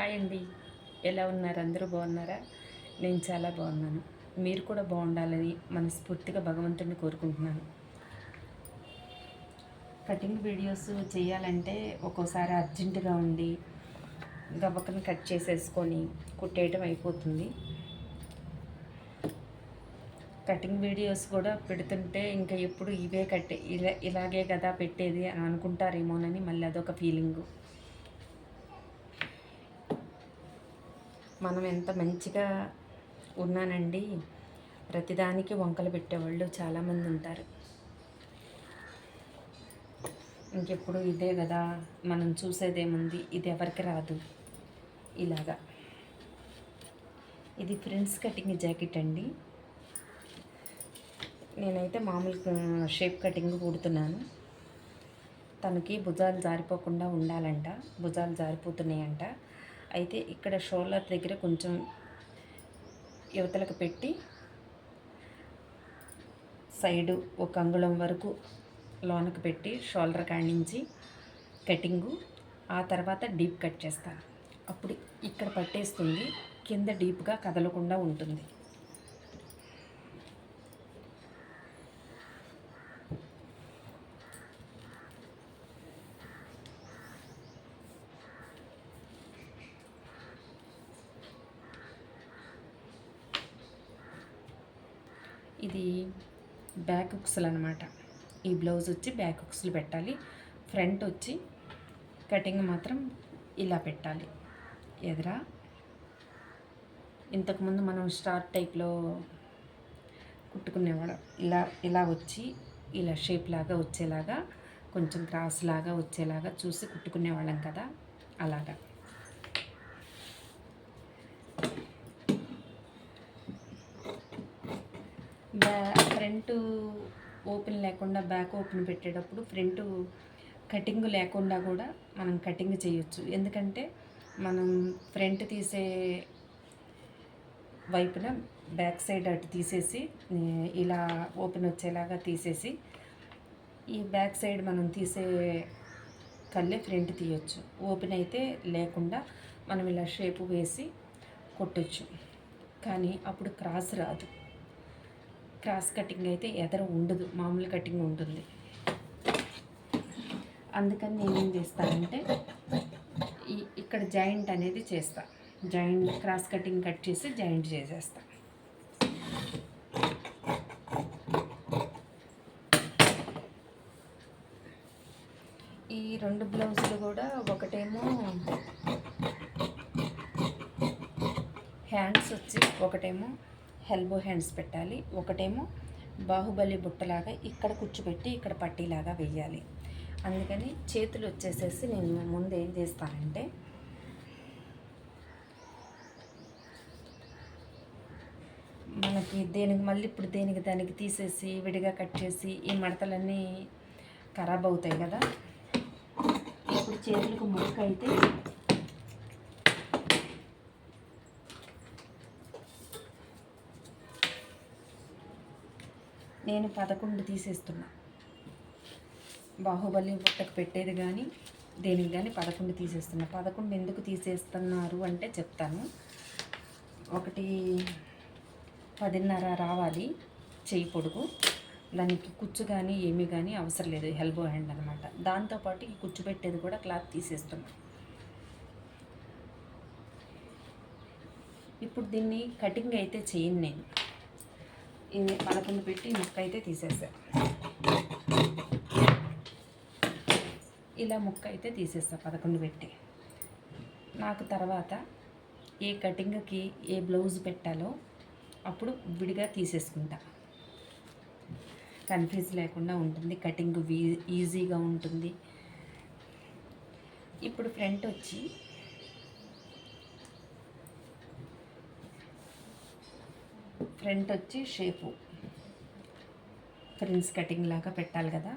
Hi అండి, ఎలా ఉన్నారు? అందరూ బాగున్నారా? నేను చాలా బాగున్నాను. మీరు కూడా బాగుండాలని మనస్ఫూర్తిగా భగవంతుడిని కోరుకుంటున్నాను. కటింగ్ వీడియోస్ చేయాలంటే ఒక్కోసారి అర్జెంటుగా ఉండి గబక్కన కట్ చేసేసుకొని కుట్టేయటం అయిపోతుంది. కటింగ్ వీడియోస్ కూడా పెడుతుంటే ఇంకా ఎప్పుడు ఇవే ఇలాగే కదా పెట్టేది అని అనుకుంటారేమోనని మళ్ళీ అదొక ఫీలింగు. మనం ఎంత మంచిగా ఉన్నానండి, ప్రతిదానికి వంకలు పెట్టేవాళ్ళు చాలామంది ఉంటారు. ఇంకెప్పుడు ఇదే కదా మనం చూసేదేముంది, ఇది ఎవరికి రాదు. ఇలాగా ఇది ఫ్రెండ్స్ కటింగ్ జాకెట్ అండి. నేనైతే మామూలు షేప్ కటింగ్ కుడుతున్నాను. తనకి భుజాలు జారిపోకుండా ఉండాలంట, భుజాలు జారిపోతున్నాయంట. అయితే ఇక్కడ షోల్డర్ దగ్గర కొంచెం యువతలకు పెట్టి సైడు ఒక అంగుళం వరకు లోనకు పెట్టి షోల్డర్ కాడించి కటింగు, ఆ తర్వాత డీప్ కట్ చేస్తాను. అప్పుడు ఇక్కడ పట్టేస్తుంది, కింద డీప్గా కదలకుండా ఉంటుంది. ఇది బ్యాక్ హుక్స్లు అనమాట. ఈ బ్లౌజ్ వచ్చి బ్యాక్ హుక్స్లు పెట్టాలి. ఫ్రంట్ వచ్చి కటింగ్ మాత్రం ఇలా పెట్టాలి ఎదురా. ఇంతకుముందు మనం స్టార్ టైప్లో కుట్టుకునేవాళ్ళం. ఇలా వచ్చి ఇలా షేప్ లాగా వచ్చేలాగా, కొంచెం క్రాస్ లాగా వచ్చేలాగా చూసి కుట్టుకునేవాళ్ళం కదా, అలాగా. ఫ్రంట్ ఓపెన్ లేకుండా బ్యాక్ ఓపెన్ పెట్టేటప్పుడు ఫ్రంట్ కటింగ్ లేకుండా కూడా మనం కటింగ్ చేయొచ్చు. ఎందుకంటే మనం ఫ్రంట్ తీసే వైపున బ్యాక్ సైడ్ అటు తీసేసి ఇలా ఓపెన్ వచ్చేలాగా తీసేసి ఈ బ్యాక్ సైడ్ మనం తీసే కళ్ళే ఫ్రంట్ తీయొచ్చు. ఓపెన్ అయితే లేకుండా మనం ఇలా షేపు వేసి కొట్టచ్చు. కానీ అప్పుడు క్రాస్ రాదు. క్రాస్ కటింగ్ అయితే ఎదర ఉండదు, మామూలు కటింగ్ ఉంటుంది. అందుకని నేను ఏం చేస్తానంటే ఇక్కడ జాయింట్ అనేది చేస్తా. జాయింట్ క్రాస్ కటింగ్ కట్ చేసి జాయింట్ చేసేస్తా. ఈ రెండు బ్లౌజులు కూడా ఒకటేమో హ్యాండ్స్ వచ్చి ఒకటేమో ఎల్బో హ్యాండ్స్ పెట్టాలి, ఒకటేమో బాహుబలి బుట్టలాగా ఇక్కడ కూర్చోబెట్టి ఇక్కడ పట్టీలాగా వెయ్యాలి. అందుకని చేతులు వచ్చేసేసి నేను ముందు ఏం చేస్తానంటే మనకి మళ్ళీ ఇప్పుడు దానికి తీసేసి విడిగా కట్ చేసి ఈ మడతలన్నీ ఖరాబ్ అవుతాయి కదా. ఇప్పుడు చేతులకు ముక్క అయితే నేను 11 తీసేస్తున్నా. బాహుబలి బుట్టకు పెట్టేది కానీ దేనికి కానీ 11 తీసేస్తున్నా. 11 ఎందుకు తీసేస్తున్నారు అంటే చెప్తాను. ఒకటి 10.5 రావాలి చెయ్యి పొడుగు. దానికి కుచ్చు కానీ ఏమీ కానీ అవసరం లేదు, ఎల్బో హ్యాండ్ అనమాట. దాంతోపాటు ఈ కుచ్చు పెట్టేది కూడా క్లాత్ తీసేస్తున్నా. ఇప్పుడు దీన్ని కటింగ్ అయితే చేయను నేను. ఇది 11 పెట్టి ముక్క అయితే తీసేసా. ఇలా ముక్క అయితే తీసేస్తా 11 పెట్టి. నాకు తర్వాత ఏ కటింగ్కి ఏ బ్లౌజ్ పెట్టాలో అప్పుడు విడిగా తీసేసుకుంటా. కన్ఫ్యూజ్ లేకుండా ఉంటుంది, కటింగ్ ఈజీగా ఉంటుంది. ఇప్పుడు ఫ్రంట్ వచ్చి షేపు ఫ్రిన్స్ కటింగ్ లాగా పెట్టాలి కదా.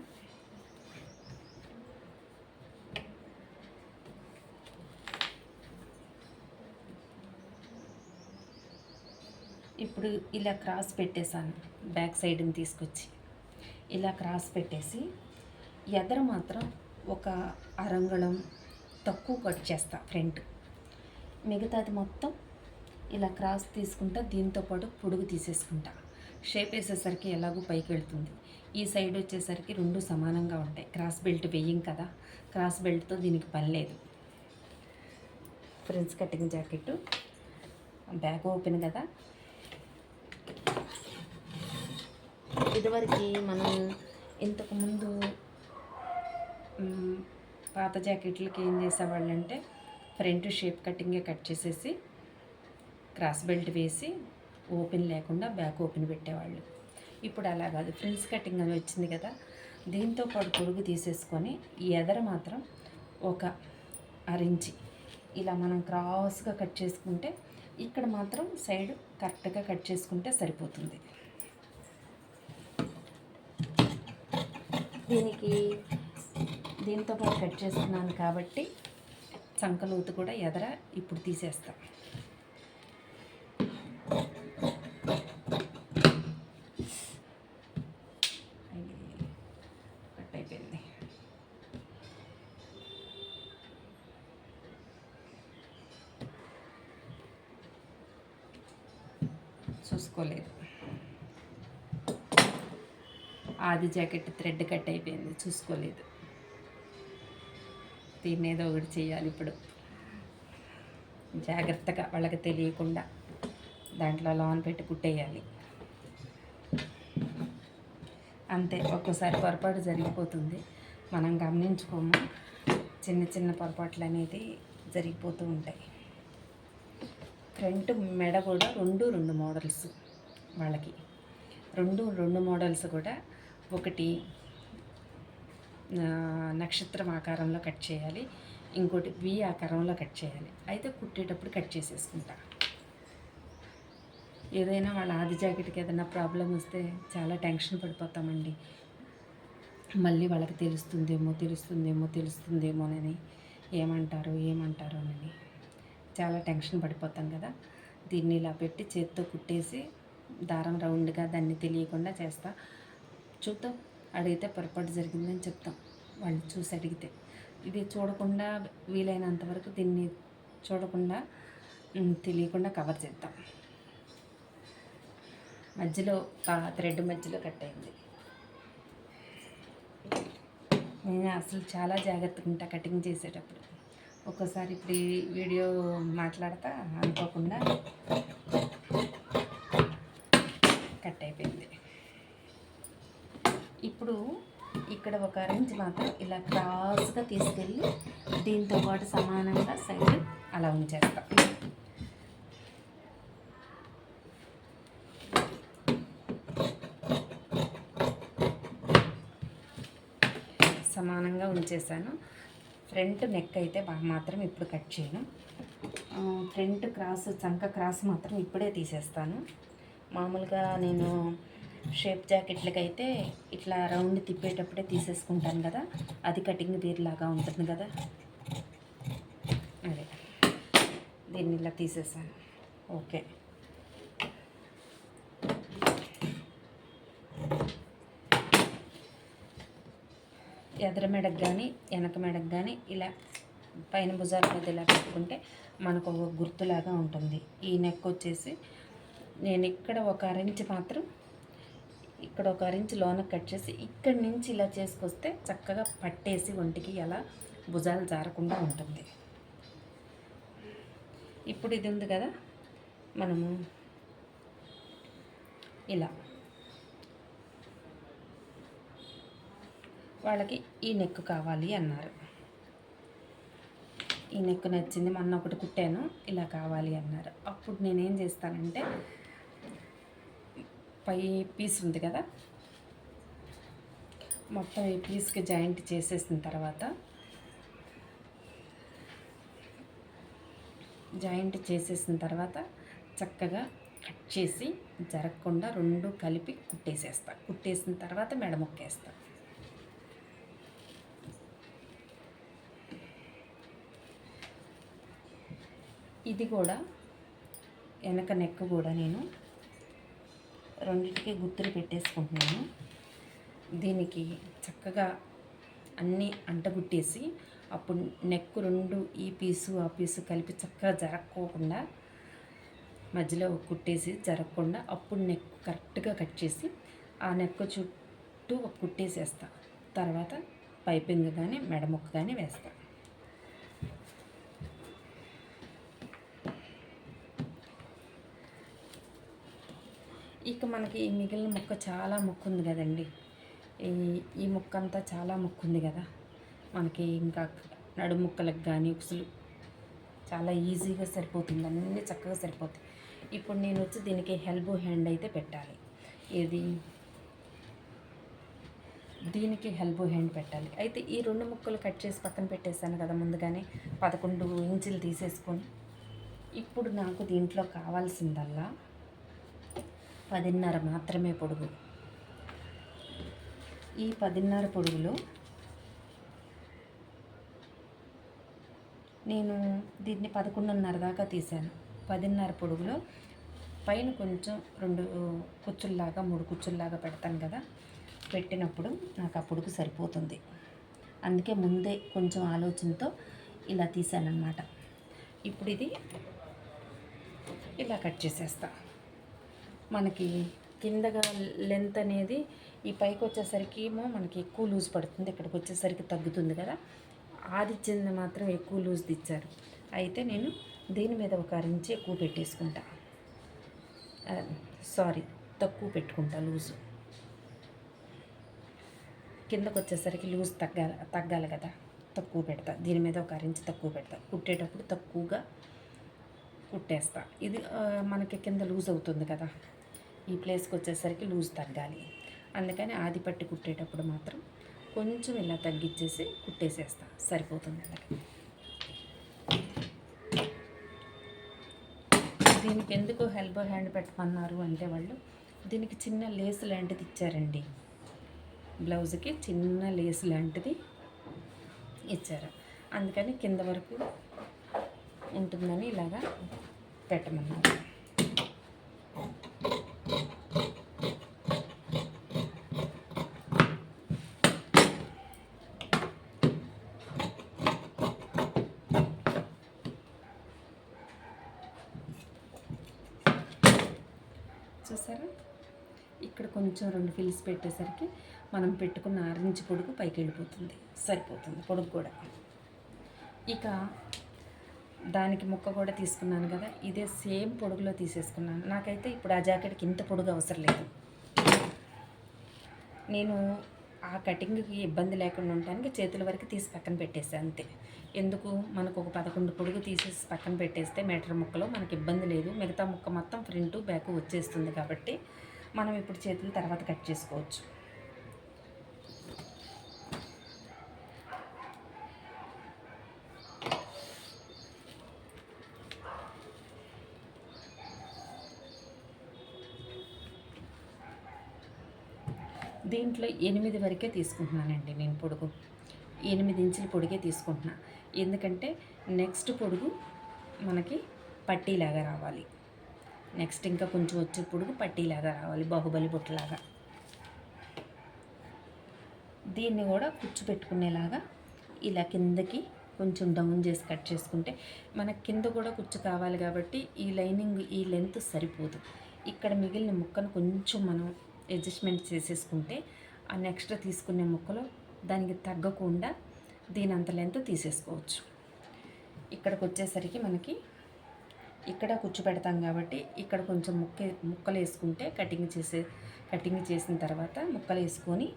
ఇప్పుడు ఇలా క్రాస్ పెట్టేశాను, బ్యాక్ సైడ్ని తీసుకొచ్చి ఇలా క్రాస్ పెట్టేసి ఎదర మాత్రం ఒక అరంగుళం తక్కువ కట్ చేస్తా ఫ్రంట్. మిగతాది మొత్తం ఇలా క్రాస్ తీసుకుంటా, దీంతో పాటు పొడుగు తీసేసుకుంటా. షేప్ వేసేసరికి ఎలాగో పైకి వెళ్తుంది. ఈ సైడ్ వచ్చేసరికి రెండు సమానంగా ఉంటాయి. క్రాస్ బెల్ట్ వెయ్యం కదా, క్రాస్ బెల్ట్తో దీనికి పని లేదు. Friends cutting jacket back open కదా. ఇదివరకు మనం ఇంతకుముందు పాత జాకెట్లకి ఏం చేసేవాళ్ళంటే ఫ్రంట్ షేప్ కటింగే కట్ చేసేసి క్రాస్ బెల్ట్ వేసి ఓపెన్ లేకుండా బ్యాక్ ఓపెన్ పెట్టేవాళ్ళు. ఇప్పుడు అలా కాదు, ఫ్రిల్స్ కటింగ్ అని వచ్చింది కదా. దీంతో పాటు పొడుగు తీసేసుకొని ఈ ఎదర మాత్రం ఒక అరించి ఇలా మనం క్రాస్గా కట్ చేసుకుంటే, ఇక్కడ మాత్రం సైడ్ కరెక్ట్గా కట్ చేసుకుంటే సరిపోతుంది. దీంతో పాటు కట్ చేసుకున్నాను కాబట్టి చంకలోతు కూడా ఎదర ఇప్పుడు తీసేస్తాం. కట్ అయిపోయింది. చూసుకోలేదు. ఆది జాకెట్ థ్రెడ్ కట్ అయిపోయింది, చూసుకోలేదు. దీన్ని ఏదో ఒకటి చేయాలి ఇప్పుడు, జాగ్రత్తగా వాళ్ళకి తెలియకుండా దాంట్లో లోన్ పెట్టి కుట్టేయాలి. అంతే, ఒక్కోసారి పొరపాటు జరిగిపోతుంది, మనం గమనించుకోము. చిన్న చిన్న పొరపాట్లు అనేది జరిగిపోతూ ఉంటాయి. ఫ్రంట్ మెడ కూడా రెండు మోడల్స్ వాళ్ళకి. రెండు మోడల్స్ కూడా, ఒకటి నక్షత్రం ఆకారంలో కట్ చేయాలి, ఇంకోటి వి ఆకారంలో కట్ చేయాలి. అయితే కుట్టేటప్పుడు కట్ చేసేసుకుంటా. ఏదైనా వాళ్ళ ఆది జాకెట్కి ఏదైనా ప్రాబ్లం వస్తే చాలా టెన్షన్ పడిపోతామండి. మళ్ళీ వాళ్ళకి తెలుస్తుందేమోనని, ఏమంటారు అని చాలా టెన్షన్ పడిపోతాం కదా. దీన్ని ఇలా పెట్టి చేత్తో కుట్టేసి దారం రౌండ్గా దాన్ని తెలియకుండా చేస్తా. చూద్దాం, అడిగితే పొరపాటు జరిగిందని చెప్తాం వాళ్ళు చూసి అడిగితే. ఇది చూడకుండా, వీలైనంత వరకు దీన్ని చూడకుండా తెలియకుండా కవర్ చేద్దాం. మధ్యలో థ్రెడ్ మధ్యలో కట్ అయింది. నేను అసలు చాలా జాగ్రత్తగా ఉంటా కటింగ్ చేసేటప్పుడు. ఒక్కోసారి ఇప్పుడు ఈ వీడియో మాట్లాడతా అనుకోకుండా కట్ అయిపోయింది. ఇప్పుడు ఇక్కడ ఒక అరేంజ్ మాత్రం ఇలా క్రాస్గా తీసుకెళ్ళి దీంతో పాటు సమానంగా సైడ్ అలా ఉంచేస్తాం. సమానంగా ఉంచేసాను. ఫ్రంట్ నెక్ అయితే మాత్రం ఇప్పుడు కట్ చేయను. ఫ్రంట్ క్రాస్, చంక క్రాస్ మాత్రం ఇప్పుడే తీసేస్తాను. మామూలుగా నేను షేప్ జాకెట్లకైతే ఇట్లా రౌండ్ తిప్పేటప్పుడే తీసేసుకుంటాను కదా, అది కటింగ్ వేరులాగా ఉంటుంది కదా. అదే దీన్ని ఇలా తీసేసాను. ఓకే, ఎదర మెడకు కానీ వెనక మెడకు కానీ ఇలా పైన భుజాల మీద ఇలా పెట్టుకుంటే మనకు ఒక గుర్తులాగా ఉంటుంది. ఈ నెక్ వచ్చేసి నేను ఇక్కడ ఒక అరెంజ్ మాత్రం, ఇక్కడ ఒక అరెంజ్ లోన కట్ చేసి ఇక్కడి నుంచి ఇలా చేసుకొస్తే చక్కగా పట్టేసి ఒంటికి అలా భుజాలు జారకుండా ఉంటుంది. ఇప్పుడు ఇది ఉంది కదా, మనము ఇలా వాళ్ళకి ఈ నెక్ కావాలి అన్నారు. ఈ నెక్ నచ్చింది, మొన్న ఒకటి కుట్టాను, ఇలా కావాలి అన్నారు. అప్పుడు నేనేం చేస్తానంటే, పై పీస్ ఉంది కదా, మొత్తం ఈ పీస్కి జాయింట్ చేసేసిన తర్వాత, చక్కగా కట్ చేసి జరగకుండా రెండు కలిపి కుట్టేసేస్తా. కుట్టేసిన తర్వాత మెడ మొక్కేస్తా. ఇది కూడా వెనక నెక్ కూడా నేను రెండింటికి గుర్తులు పెట్టేసుకుంటున్నాను. దీనికి చక్కగా అన్నీ అంటగుట్టేసి అప్పుడు నెక్ రెండు ఈ పీసు ఆ పీసు కలిపి చక్కగా జరక్కోకుండా మధ్యలో కుట్టేసి జరగకుండా అప్పుడు నెక్ కరెక్ట్గా కట్ చేసి ఆ నెక్ చుట్టూ ఒక కుట్టేసేస్తా. తర్వాత పైపింగ్ కానీ మెడముక్క కానీ వేస్తా. ఇక మనకి ఈ మిగిలిన ముక్క చాలా ముక్క ఉంది కదండి. ఈ ముక్క అంతా చాలా ముక్క ఉంది కదా, మనకి ఇంకా నడుము ముక్కలకు కానీ ఉక్సులు చాలా ఈజీగా సరిపోతుంది, అన్నీ చక్కగా సరిపోతాయి. ఇప్పుడు నేను వచ్చి దీనికి ఎల్బో హ్యాండ్ అయితే పెట్టాలి. దీనికి ఎల్బో హ్యాండ్ పెట్టాలి. అయితే ఈ 2 ముక్కలు కట్ చేసి పక్కన పెట్టేశాను కదా ముందుగానే, 11 ఇంచులు తీసేసుకొని. ఇప్పుడు నాకు దీంట్లో కావాల్సిందల్లా 10.5 మాత్రమే పొడుగు. ఈ 10.5 పొడుగులో నేను దీన్ని 11.5 దాకా తీశాను. 10.5 పొడుగులో పైన కొంచెం 2 కుచ్చుల్లాగా 3 కుచ్చుల్లాగా పెడతాను కదా, పెట్టినప్పుడు నాకు ఆ పొడుగు సరిపోతుంది. అందుకే ముందే కొంచెం ఆలోచనతో ఇలా తీసానన్నమాట. ఇప్పుడు ఇది ఇలా కట్ చేసేస్తా. మనకి కిందగా లెంత్ అనేది ఈ పైకి వచ్చేసరికి ఏమో మనకి ఎక్కువ లూజ్ పడుతుంది, ఇక్కడికి వచ్చేసరికి తగ్గుతుంది కదా. ఆదిచ్చింది మాత్రం ఎక్కువ లూజ్ ఇచ్చారు. అయితే నేను దీని మీద ఒక 1 ఇంచు ఎక్కువ పెట్టేసుకుంటా, తక్కువ పెట్టుకుంటా లూజు. కిందకు వచ్చేసరికి లూజ్ తగ్గాలి కదా, తక్కువ పెడతా. దీని మీద ఒక 1 ఇంచు తక్కువ పెడతా. కుట్టేటప్పుడు తక్కువగా కుట్టేస్తా. ఇది మనకి కింద లూజ్ అవుతుంది కదా, ఈ ప్లేస్కి వచ్చేసరికి లూజ్ తగ్గాలి. అందుకని ఆది పట్టి కుట్టేటప్పుడు మాత్రం కొంచెం ఇలా తగ్గించేసి కుట్టేసేస్తా, సరిపోతుంది. అలాగే దీనికి ఎందుకు ఎల్బో హ్యాండ్ పెట్టమన్నారు అంటే వాళ్ళు దీనికి చిన్న లేస్ లాంటిది ఇచ్చారండి. బ్లౌజ్కి చిన్న లేస్ లాంటిది ఇచ్చారు, అందుకని కింద వరకు ఉంటుందని ఇలాగా పెట్టమన్నారు. చూసారా, ఇక్కడ కొంచెం 2 ఫిల్స్ పెట్టేసరికి మనం పెట్టుకున్న 6 ఇంచు పొడుగు పైకి వెళ్ళిపోతుంది, సరిపోతుంది పొడుగు కూడా. ఇక దానికి ముక్క కూడా తీసుకున్నాను కదా, ఇదే సేమ్ పొడుగులో తీసేసుకున్నాను. నాకైతే ఇప్పుడు ఆ జాకెట్కి ఇంత పొడుగు అవసరం లేదు. నేను ఆ కటింగ్కి ఇబ్బంది లేకుండా ఉండడానికి చేతుల వరకు తీసి పక్కన పెట్టేసాను అంతే. ఎందుకు, మనకు ఒక 11 పొడుగు తీసేసి పక్కన పెట్టేస్తే మీటర్ ముక్కలో మనకి ఇబ్బంది లేదు. మిగతా ముక్క మొత్తం ఫ్రంట్ బ్యాక్ వచ్చేస్తుంది కాబట్టి మనం ఇప్పుడు చేతులు తర్వాత కట్ చేసుకోవచ్చు. దీంట్లో 8 వరకే తీసుకుంటున్నానండి నేను పొడుగు. 8 ఇంచుల పొడిగే తీసుకుంటున్నా. ఎందుకంటే నెక్స్ట్ పొడుగు మనకి పట్టీలాగా రావాలి. నెక్స్ట్ ఇంకా కొంచెం వచ్చే పొడుగు పట్టీలాగా రావాలి, బాహుబలి బుట్టలాగా. దీన్ని కూడా కుచ్చు పెట్టుకునేలాగా ఇలా కిందకి కొంచెం డౌన్ చేసి కట్ చేసుకుంటే మనకి కింద కూడా కుచ్చు కావాలి కాబట్టి ఈ లైనింగ్ ఈ లెంత్ సరిపోదు. ఇక్కడ మిగిలిన ముక్కను కొంచెం మనం అడ్జస్ట్మెంట్ చేసేసుకుంటే ఆ నెక్స్ట్ తీసుకునే ముక్కలో దానికి తగ్గకుండా దీని అంత లెంత్ తీసేసుకోవచ్చు. ఇక్కడికి వచ్చేసరికి మనకి ఇక్కడ కుచ్చు పెడతాం కాబట్టి ఇక్కడ కొంచెం ముక్కలు వేసుకుంటే కటింగ్ చేసిన తర్వాత ముక్కలు వేసుకొని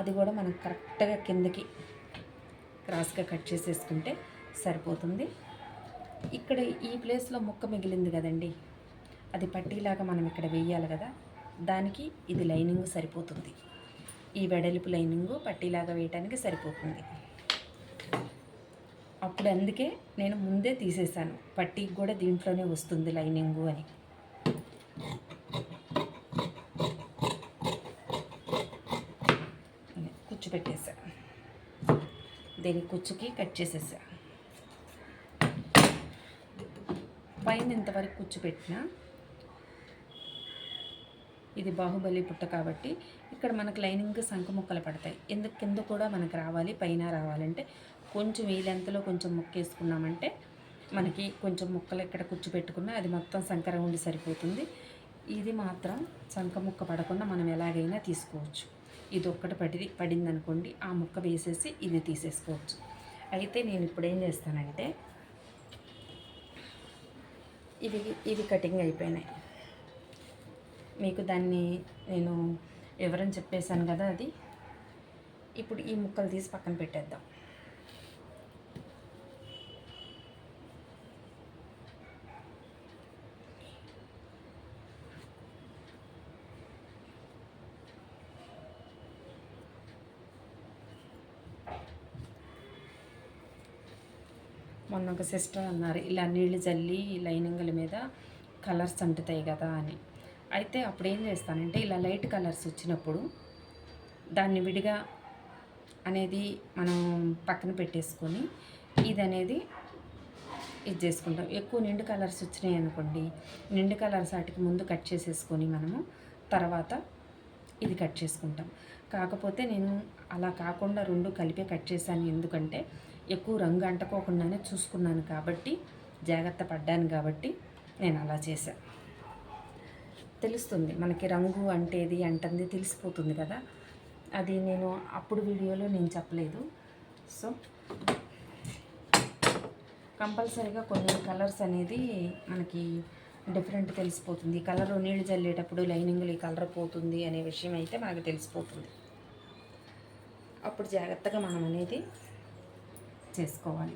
అది కూడా మనం కరెక్ట్గా కిందకి క్రాస్గా కట్ చేసేసుకుంటే సరిపోతుంది. ఇక్కడ ఈ ప్లేస్లో ముక్క మిగిలింది కదండి, అది పట్టీలాగా మనం ఇక్కడ వేయాలి కదా, దానికి ఇది లైనింగ్ సరిపోతుంది. ఈ వెడల్పు లైనింగు పట్టీలాగా వేయటానికి సరిపోతుంది. అప్పుడు అందుకే నేను ముందే తీసేసాను, పట్టీకి కూడా దీంట్లోనే వస్తుంది లైనింగు అని. కుచ్చు పెట్టేసా, దీని కుచ్చుకి కట్ చేసేసా. పైన ఇంతవరకు కుచ్చు పెట్టినా ఇది బాహుబలి పుట్ట కాబట్టి ఇక్కడ మనకు లైనింగ్ సంఖ ముక్కలు పడతాయి. ఎందుకు కింద కూడా మనకు రావాలి, పైన రావాలంటే కొంచెం ఈ లెంత్లో కొంచెం ముక్క వేసుకున్నామంటే మనకి కొంచెం ముక్కలు ఇక్కడ కూర్చోపెట్టుకున్నా అది మొత్తం సంకర ఉండి సరిపోతుంది. ఇది మాత్రం సంక ముక్క పడకుండా మనం ఎలాగైనా తీసుకోవచ్చు. ఇది ఒక్కటి పడింది అనుకోండి, ఆ ముక్క వేసేసి ఇది తీసేసుకోవచ్చు. అయితే నేను ఇప్పుడు ఏం చేస్తానంటే ఇవి కటింగ్ అయిపోయినాయి. మీకు దాన్ని నేను వివరం చెప్పేశాను కదా. అది ఇప్పుడు ఈ ముక్కలు తీసి పక్కన పెట్టేద్దాం. మొన్న ఒక సిస్టర్ అన్నారు, ఇలా నీళ్ళు జల్లి లైనింగుల మీద కలర్స్ అంటుతాయి కదా అని. అయితే అప్పుడు ఏం చేస్తానంటే ఇలా లైట్ కలర్స్ వచ్చినప్పుడు దాన్ని విడిగా అనేది మనం పక్కన పెట్టేసుకొని ఇది అనేది ఇది చేసుకుంటాం. ఎక్కువ నిండు కలర్స్ వచ్చినాయి అనుకోండి, నిండు కలర్స్ వాటికి ముందు కట్ చేసేసుకొని మనము తర్వాత ఇది కట్ చేసుకుంటాం. కాకపోతే నేను అలా కాకుండా రెండు కలిపే కట్ చేశాను. ఎందుకంటే ఎక్కువ రంగు అంటుకోకుండానే చూసుకున్నాను కాబట్టి, జాగ్రత్త పడ్డాను కాబట్టి నేను అలా చేశాను. తెలుస్తుంది మనకి రంగు అంటేది అంటుంది తెలిసిపోతుంది కదా. అది నేను అప్పుడు వీడియోలో నేను చెప్పలేదు. సో కంపల్సరీగా కొన్ని కలర్స్ అనేది మనకి డిఫరెంట్ తెలిసిపోతుంది. ఈ కలర్ నీళ్ళు చల్లేటప్పుడు లైనింగ్లు ఈ కలర్ పోతుంది అనే విషయం అయితే మనకు తెలిసిపోతుంది. అప్పుడు జాగ్రత్తగా మనం అనేది చేసుకోవాలి.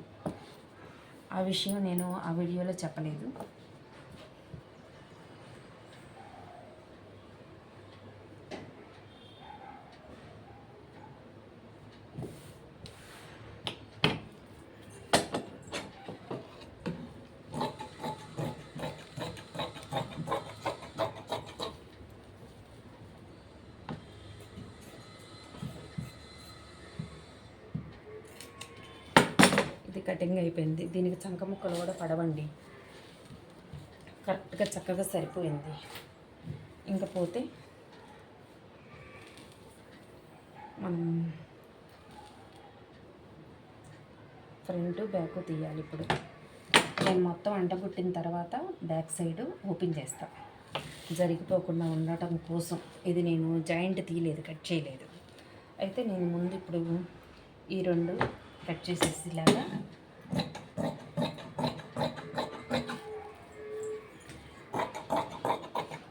ఆ విషయం నేను ఆ వీడియోలో చెప్పలేదు. కటింగ్ అయిపోయింది. దీనికి చంక ముక్కలు కూడా పడవండి, కరెక్ట్గా చక్కగా సరిపోయింది. ఇంకపోతే మనం ఫ్రంట్ బ్యాక్ తీయాలి. ఇప్పుడు నేను మొత్తం అంటగుట్టిన తర్వాత బ్యాక్ సైడ్ ఓపెన్ చేస్తా, జరిగిపోకుండా ఉండటం కోసం. ఇది నేను జాయింట్ తీయలేదు, కట్ చేయలేదు. అయితే నేను ముందు ఇప్పుడు ఈ రెండు కట్ చేసేసి ఇలాగా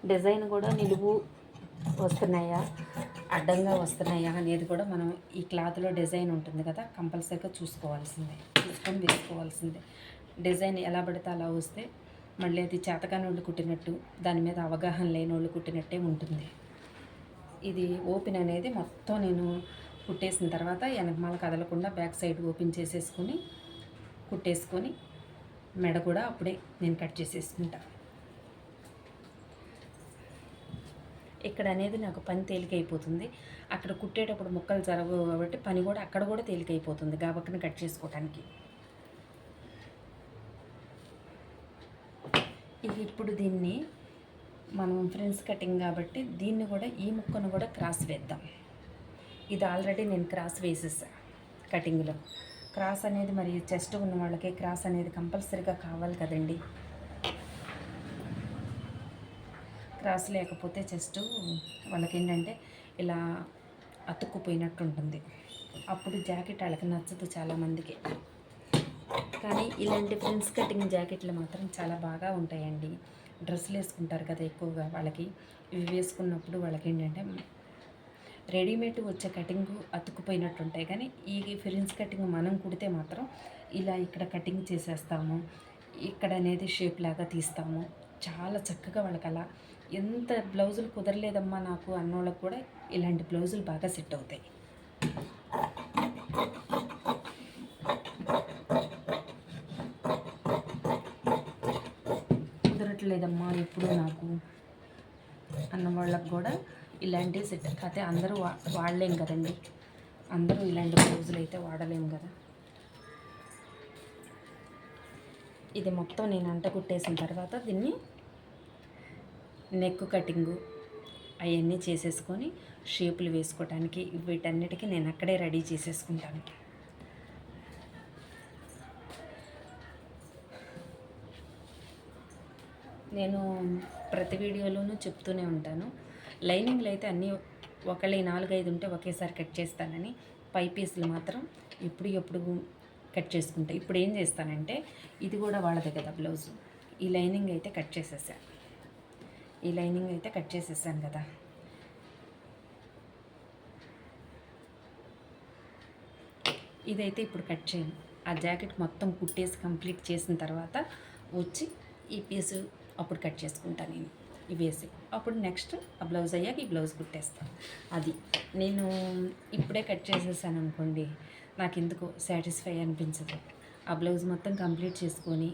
డిజైన్ కూడా నిలువు వస్తున్నాయా అడ్డంగా వస్తున్నాయా అనేది కూడా మనం ఈ క్లాత్లో డిజైన్ ఉంటుంది కదా, కంపల్సరీగా చూసుకొని వేసుకోవాల్సిందే. డిజైన్ ఎలా పడితే అలా వస్తే మళ్ళీ అది చేతకాని వాళ్ళు కుట్టినట్టు, దాని మీద అవగాహన లేని వాళ్ళు కుట్టినట్టే ఉంటుంది. ఇది ఓపెన్ అనేది మొత్తం నేను కుట్టేసిన తర్వాత వెనకమాల కదలకుండా బ్యాక్ సైడ్ ఓపెన్ చేసేసుకొని కుట్టేసుకొని మెడ కూడా అప్పుడే నేను కట్ చేసేసుకుంటా. ఇక్కడ అనేది నాకు పని తేలికైపోతుంది. అక్కడ కుట్టేటప్పుడు ముక్కలు జరగవు కాబట్టి పని కూడా అక్కడ కూడా తేలికైపోతుంది గాబక్కన కట్ చేసుకోవడానికి. ఇది ఇప్పుడు దీన్ని మనం ఫ్రెండ్స్ కటింగ్ కాబట్టి దీన్ని కూడా ఈ ముక్కను కూడా క్రాస్ వేద్దాం. ఇది ఆల్రెడీ నేను క్రాస్ వేసేసా కటింగ్లో. క్రాస్ అనేది మరి చెస్ట్ ఉన్న వాళ్ళకి క్రాస్ అనేది కంపల్సరీగా కావాలి కదండి. క్రాస్ లేకపోతే చెస్ట్ వాళ్ళకి ఏంటంటే ఇలా అతుక్కుపోయినట్టు ఉంటుంది. అప్పుడు జాకెట్ వాళ్ళకి నచ్చదు చాలామందికి. కానీ ఇలాంటి ఫ్రెండ్స్ కటింగ్ జాకెట్లు మాత్రం చాలా బాగా ఉంటాయండి. డ్రెస్సులు వేసుకుంటారు కదా ఎక్కువగా, వాళ్ళకి ఇవి వేసుకున్నప్పుడు వాళ్ళకి ఏంటంటే రెడీమేడ్ వచ్చే కటింగ్ అతుక్కుపోయినట్టు ఉంటాయి. కానీ ఈ ఫ్రెండ్స్ కటింగ్ మనం కుడితే మాత్రం ఇలా ఇక్కడ కటింగ్ చేసేస్తాము, ఇక్కడ అనేది షేప్ లాగా తీస్తాము. చాలా చక్కగా వాళ్ళకి అలా ఎంత బ్లౌజులు కుదరలేదమ్మా నాకు అన్నోళ్ళకి కూడా ఇలాంటి బ్లౌజులు బాగా సెట్ అవుతాయి. కుదరట్లేదమ్మా ఎప్పుడు నాకు అన్న వాళ్ళకు కూడా ఇలాంటివి సెట్. కాకపోతే అందరూ వాడలేం కదండి, అందరూ ఇలాంటి బ్లౌజులు అయితే వాడలేము కదా. ఇది మొత్తం నేను అంట కుట్టేసిన తర్వాత దీన్ని నెక్ కటింగు, అవన్నీ చేసేసుకొని షేపులు వేసుకోవడానికి వీటన్నిటికీ నేను అక్కడే రెడీ చేసేసుకుంటాను. నేను ప్రతి వీడియోలోనూ చెప్తూనే ఉంటాను, లైనింగ్లు అయితే అన్నీ ఒకళ్ళే 4-5 ఉంటే ఒకేసారి కట్ చేస్తానని. పై పీసులు మాత్రం ఎప్పుడు కట్ చేసుకుంటా. ఇప్పుడు ఏం చేస్తానంటే, ఇది కూడా వాళ్ళదే కదా బ్లౌజు, ఈ లైనింగ్ అయితే కట్ చేసేసాను కదా. ఇదైతే ఇప్పుడు కట్ చేయను. ఆ జాకెట్ మొత్తం కుట్టేసి కంప్లీట్ చేసిన తర్వాత వచ్చి ఈ పీసు అప్పుడు కట్ చేసుకుంటాను నేను ఇవేసి. అప్పుడు నెక్స్ట్ ఆ బ్లౌజ్ అయ్యాక ఈ బ్లౌజ్ కుట్టేస్తాను. అది నేను ఇప్పుడే కట్ చేసేసాను అనుకోండి, నాకు ఎందుకో సాటిస్ఫై అనిపించదు. ఆ బ్లౌజ్ మొత్తం కంప్లీట్ చేసుకొని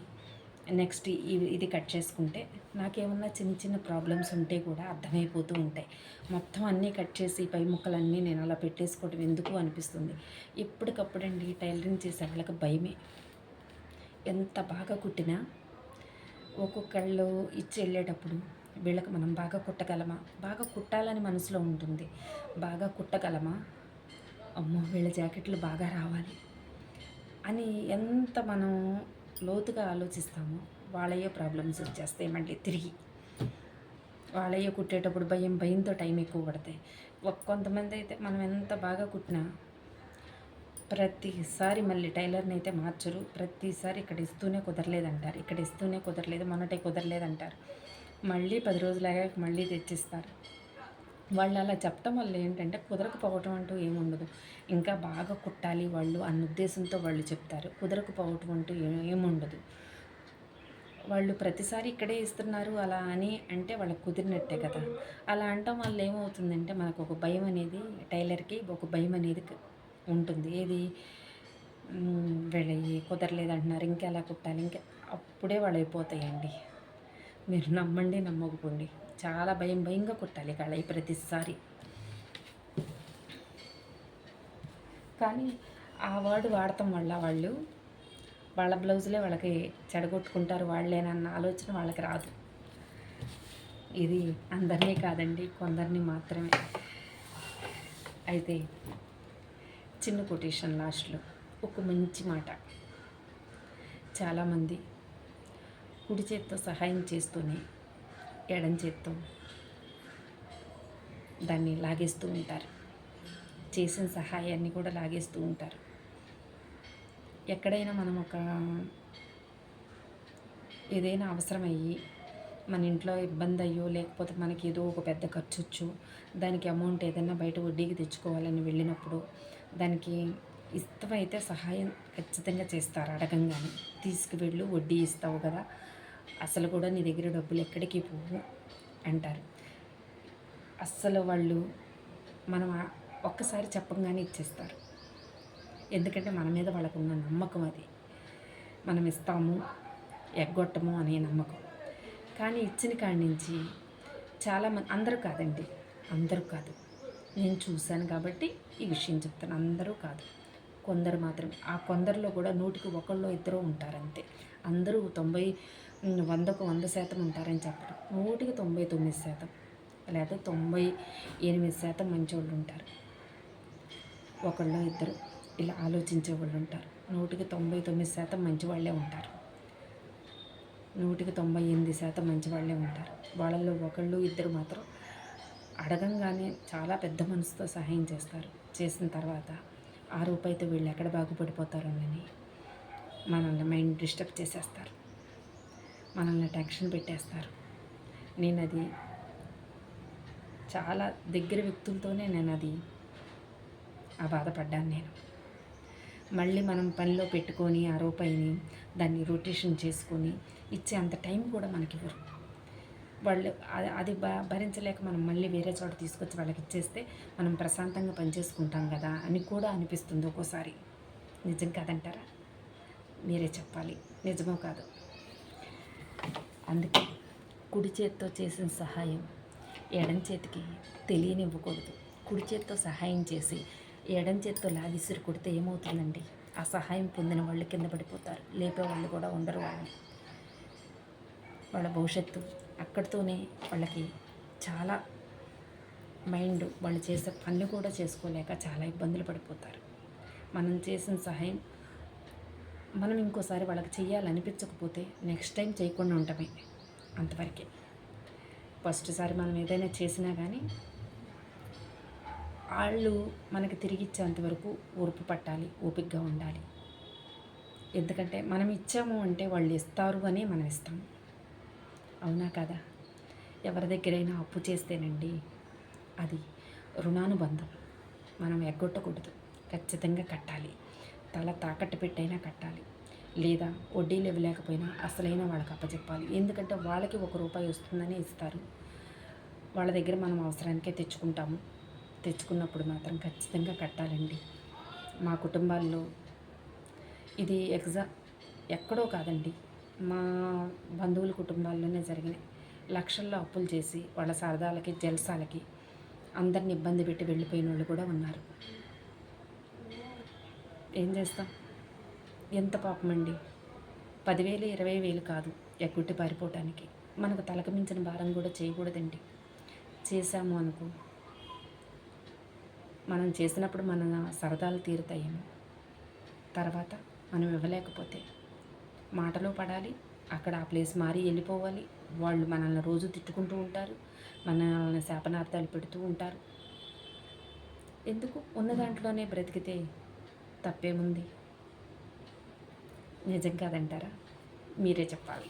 నెక్స్ట్ ఇది కట్ చేసుకుంటే నాకేమన్నా చిన్న చిన్న ప్రాబ్లమ్స్ ఉంటే కూడా అర్థమైపోతూ ఉంటాయి. మొత్తం అన్నీ కట్ చేసి పై ముక్కలన్నీ నేను అలా పెట్టేసుకోవడం ఎందుకు అనిపిస్తుంది. ఎప్పటికప్పుడండి టైలరింగ్ చేసే వాళ్ళకి భయమే. ఎంత బాగా కుట్టినా ఒక్కొక్కళ్ళు ఇచ్చి వెళ్ళేటప్పుడు వీళ్ళకి మనం బాగా కుట్టగలమా, బాగా కుట్టాలని మనసులో ఉంటుంది, బాగా కుట్టగలమా, అమ్మో వీళ్ళ జాకెట్లు బాగా రావాలి అని ఎంత మనం లోతుగా ఆలోచిస్తామో వాళ్ళయ్యే ప్రాబ్లమ్స్ వచ్చేస్తాయి. మళ్ళీ తిరిగి వాళ్ళయ్యే కుట్టేటప్పుడు భయంతో టైం ఎక్కువ పడతాయి. కొంతమంది అయితే మనం ఎంత బాగా కుట్టినా ప్రతిసారి మళ్ళీ టైలర్ని అయితే మార్చరు. ప్రతిసారి ఇక్కడ ఇస్తూనే కుదరలేదంటారు, ఇక్కడ ఇస్తూనే కుదరలేదు, మొన్నటే కుదరలేదంటారు. మళ్ళీ 10 రోజులయ్యాక మళ్ళీ తెచ్చిస్తారు. వాళ్ళు అలా చెప్పడం వల్ల ఏంటంటే కుదరకపోవటం అంటూ ఏముండదు. ఇంకా బాగా కుట్టాలి వాళ్ళు అన్న ఉద్దేశంతో వాళ్ళు చెప్తారు. కుదరకపోవటం అంటూ ఏముండదు. వాళ్ళు ప్రతిసారి ఇక్కడే ఇస్తున్నారు అలా అని అంటే వాళ్ళకి కుదిరినట్టే కదా. అలా అనటం వల్ల ఏమవుతుందంటే మనకు ఒక భయం అనేది, టైలర్కి ఒక భయం అనేది ఉంటుంది. ఏది వీళ్ళవి కుదరలేదు అంటున్నారు, ఇంకెలా కుట్టాలి, అప్పుడే వాళ్ళు అయిపోతాయండి. మీరు నమ్మండి నమ్మకపోండి, చాలా భయంగా కుట్టాలి కళాయి ప్రతిసారి. కానీ ఆ వర్డ్ వాడటం వల్ల వాళ్ళ బ్లౌజులే వాళ్ళకి చెడగొట్టుకుంటారు వాళ్ళేనన్న ఆలోచన వాళ్ళకి రాదు. ఇది అందరినీ కాదండి, కొందరిని మాత్రమే. అయితే చిన్న కొటేషన్ లాస్ట్లో ఒక మంచి మాట. చాలామంది కుడి చేత్తో సహాయం చేస్తూనే ఎడం చేత్తో దాన్ని లాగేస్తూ ఉంటారు. చేసిన సహాయాన్ని కూడా లాగేస్తూ ఉంటారు. ఎక్కడైనా మనం ఏదైనా అవసరమయ్యి మన ఇంట్లో ఇబ్బంది అయ్యో లేకపోతే మనకి ఏదో ఒక పెద్ద ఖర్చు వచ్చు, దానికి అమౌంట్ ఏదైనా బయట వడ్డీకి తెచ్చుకోవాలని వెళ్ళినప్పుడు దానికి ఇష్టమైతే సహాయం ఖచ్చితంగా చేస్తారు. అడగంగానే తీసుకువెళ్ళు వడ్డీ ఇస్తావు కదా, అసలు కూడా నీ దగ్గర డబ్బులు ఎక్కడికి పోవు అంటారు. అస్సలు వాళ్ళు మనం ఒక్కసారి చెప్పంగానే ఇచ్చేస్తారు. ఎందుకంటే మన మీద వాళ్ళకు ఉన్న నమ్మకం అది. మనం ఇస్తాము ఎగ్గొట్టము అనే నమ్మకం. కానీ ఇచ్చిన కాడి నుంచి చాలామంది, అందరూ కాదండి, అందరూ కాదు, నేను చూశాను కాబట్టి ఈ విషయం చెప్తాను. అందరూ కాదు, కొందరు మాత్రమే. ఆ కొందరిలో కూడా 100కి 1-2 ఉంటారంతే. అందరూ 100కు 100% ఉంటారని చెప్పడం. 100కి 99% లేదా 98% మంచోళ్ళు ఉంటారు. 1-2 ఇలా ఆలోచించే వాళ్ళు ఉంటారు. 100కి 99% మంచి వాళ్ళే ఉంటారు. 100కి 98% మంచి వాళ్ళే ఉంటారు. వాళ్ళల్లో 1-2 మాత్రం అడగంగానే చాలా పెద్ద మనసుతో సహాయం చేస్తారు. చేసిన తర్వాత ఆ రూపాయితో వీళ్ళు ఎక్కడ బాగుపడిపోతారోనని మనల్ని మైండ్ డిస్టర్బ్ చేసేస్తారు, మనల్ని టెన్షన్ పెట్టేస్తారు. నేను అది చాలా దగ్గర వ్యక్తులతోనే ఆ బాధపడ్డాను నేను. మళ్ళీ మనం పనిలో పెట్టుకొని ఆ రూపాయిని దాన్ని రొటేషన్ చేసుకొని ఇచ్చే అంత టైం కూడా మనకి ఇవ్వరు వాళ్ళు. అది భరించలేక మనం మళ్ళీ వేరే చోట తీసుకొచ్చి వాళ్ళకి ఇచ్చేస్తే మనం ప్రశాంతంగా పనిచేసుకుంటాం కదా అని కూడా అనిపిస్తుంది ఒక్కోసారి. నిజం కాదంటారా? మీరే చెప్పాలి, నిజమో కాదు. అందుకే కుడి చేత్తో చేసిన సహాయం ఎడం చేతికి తెలియనివ్వకూడదు. కుడి చేత్తో సహాయం చేసి ఎడం చేత్తో లాగిసిరి కొడితే ఏమవుతుందండి? ఆ సహాయం పొందిన వాళ్ళు కింద పడిపోతారు, లేపే వాళ్ళు కూడా ఉండరు. వాళ్ళ భవిష్యత్తు అక్కడితోనే వాళ్ళకి చాలా మైండ్ వాళ్ళు చేసే పనులు కూడా చేసుకోలేక చాలా ఇబ్బందులు పడిపోతారు. మనం చేసిన సహాయం మనం ఇంకోసారి వాళ్ళకి చెయ్యాలనిపించకపోతే నెక్స్ట్ టైం చేయకుండా ఉండటమే, అంతవరకే. ఫస్ట్ సారి మనం ఏదైనా చేసినా కానీ వాళ్ళు మనకి తిరిగి ఇచ్చేంత వరకు ఓర్పు పట్టాలి, ఓపికగా ఉండాలి. ఎందుకంటే మనం ఇచ్చాము అంటే వాళ్ళు ఇస్తారు అని మనం ఇస్తాం, అవునా కదా? ఎవరి దగ్గరైనా అప్పు చేస్తేనండి అది రుణానుబంధం, మనం ఎగ్గొట్టకూడదు, ఖచ్చితంగా కట్టాలి. తల తాకట్టు పెట్టైనా కట్టాలి, లేదా వడ్డీలు ఇవ్వలేకపోయినా అసలైన వాళ్ళకి అప్పచెప్పాలి. ఎందుకంటే వాళ్ళకి ₹1 వస్తుందని ఇస్తారు, వాళ్ళ దగ్గర మనం అవసరానికే తెచ్చుకుంటాము. తెచ్చుకున్నప్పుడు మాత్రం ఖచ్చితంగా కట్టాలండి. మా కుటుంబాల్లో ఇది ఎక్కడో కాదండి, మా బంధువుల కుటుంబాల్లోనే జరిగినాయి. లక్షల్లో అప్పులు చేసి వాళ్ళ సరదాలకి జల్సాలకి అందరిని ఇబ్బంది పెట్టి వెళ్ళిపోయిన వాళ్ళు కూడా ఉన్నారు. ఏం చేస్తాం? ఎంత పాపమండి. 10,000 20,000 కాదు ఎగ్గొట్టి పారిపోవటానికి. మనకు తలకు మించిన భారం కూడా చేయకూడదండి. చేశాము అనుకో, మనం చేసినప్పుడు మన సరదాలు తీరుతాయేమో, తర్వాత మనం ఇవ్వలేకపోతే మాటలో పడాలి, అక్కడ ఆ ప్లేస్ మారి వెళ్ళిపోవాలి. వాళ్ళు మనల్ని రోజు తిట్టుకుంటూ ఉంటారు, మనల్ని శాపనార్థాలు పెడుతూ ఉంటారు. ఎందుకు? ఉన్న దాంట్లోనే బ్రతికితే తప్పేముంది? నిజం కాదంటారా? మీరే చెప్పాలి.